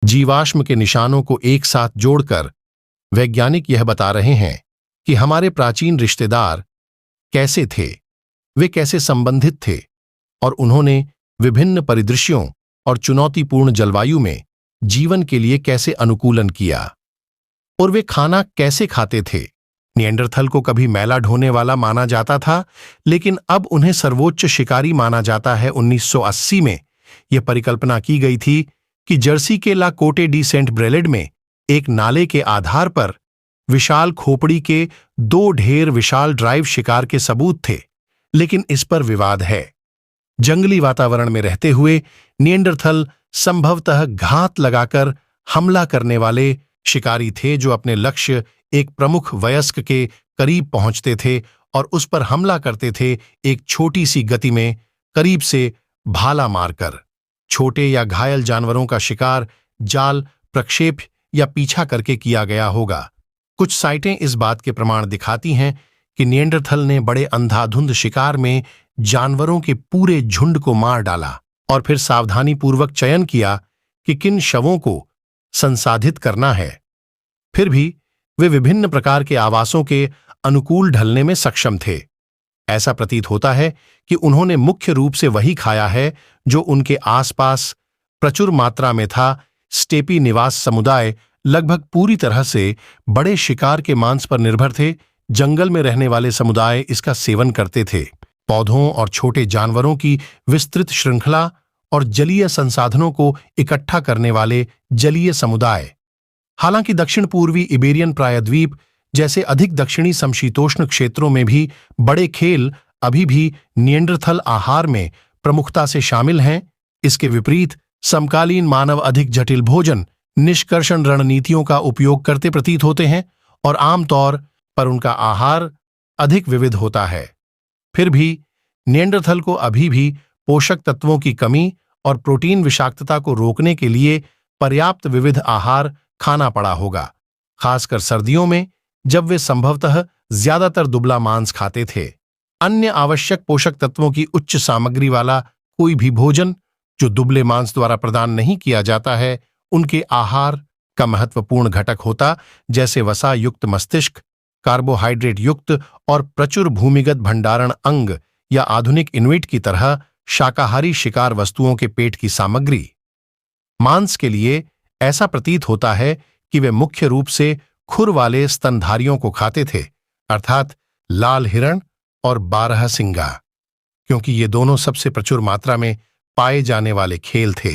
जीवाश्म के निशानों को एक साथ जोड़कर वैज्ञानिक यह बता रहे हैं कि हमारे प्राचीन रिश्तेदार कैसे थे, वे कैसे संबंधित थे और उन्होंने विभिन्न परिदृश्यों और चुनौतीपूर्ण जलवायु में जीवन के लिए कैसे अनुकूलन किया, और वे खाना कैसे खाते थे। निएंडरथल को कभी मैला ढोने वाला माना जाता था, लेकिन अब उन्हें सर्वोच्च शिकारी माना जाता है। 1980 में यह परिकल्पना की गई थी कि जर्सी के ला कोटे डी सेंट ब्रेलेड में एक नाले के आधार पर विशाल खोपड़ी के 2 ढेर विशाल ड्राइव शिकार के सबूत थे, लेकिन इस पर विवाद है। जंगली वातावरण में रहते हुए निएंडरथल संभवतः घात लगाकर हमला करने वाले शिकारी थे, जो अपने लक्ष्य एक प्रमुख वयस्क के करीब पहुंचते थे और उस पर हमला करते थे, एक छोटी सी गति में करीब से भाला मारकर। छोटे या घायल जानवरों का शिकार जाल, प्रक्षेप या पीछा करके किया गया होगा। कुछ साइटें इस बात के प्रमाण दिखाती हैं कि निएंडरथल ने बड़े अंधाधुंध शिकार में जानवरों के पूरे झुंड को मार डाला और फिर सावधानीपूर्वक चयन किया कि किन शवों को संसाधित करना है। फिर भी वे विभिन्न प्रकार के आवासों के अनुकूल ढलने में सक्षम थे। ऐसा प्रतीत होता है कि उन्होंने मुख्य रूप से वही खाया है जो उनके आसपास प्रचुर मात्रा में था। स्टेपी निवास समुदाय लगभग पूरी तरह से बड़े शिकार के मांस पर निर्भर थे। जंगल में रहने वाले समुदाय इसका सेवन करते थे। पौधों और छोटे जानवरों की विस्तृत श्रृंखला और जलीय संसाधनों को इकट्ठा करने वाले जलीय समुदाय। हालांकि दक्षिण पूर्वी इबेरियन प्रायद्वीप जैसे अधिक दक्षिणी समशीतोष्ण क्षेत्रों में भी बड़े खेल अभी भी निएंडरथल आहार में प्रमुखता से शामिल हैं। इसके विपरीत समकालीन मानव अधिक जटिल भोजन निष्कर्षण रणनीतियों का उपयोग करते प्रतीत होते हैं और आमतौर पर उनका आहार अधिक विविध होता है। फिर भी निएंडरथल को अभी भी पोषक तत्वों की कमी और प्रोटीन विषाक्तता को रोकने के लिए पर्याप्त विविध आहार खाना पड़ा होगा, खासकर सर्दियों में जब वे संभवतः ज्यादातर दुबला मांस खाते थे। अन्य आवश्यक पोषक तत्वों की उच्च सामग्री वाला कोई भी भोजन जो दुबले मांस द्वारा प्रदान नहीं किया जाता है, उनके आहार का महत्वपूर्ण घटक होता, जैसे वसा युक्त मस्तिष्क, कार्बोहाइड्रेट युक्त और प्रचुर भूमिगत भंडारण अंग या आधुनिक इनुइट की तरह शाकाहारी शिकार वस्तुओं के पेट की सामग्री। मांस के लिए ऐसा प्रतीत होता है कि वे मुख्य रूप से खुर वाले स्तनधारियों को खाते थे, अर्थात लाल हिरण और बारहसिंगा, क्योंकि ये दोनों सबसे प्रचुर मात्रा में पाए जाने वाले खेल थे।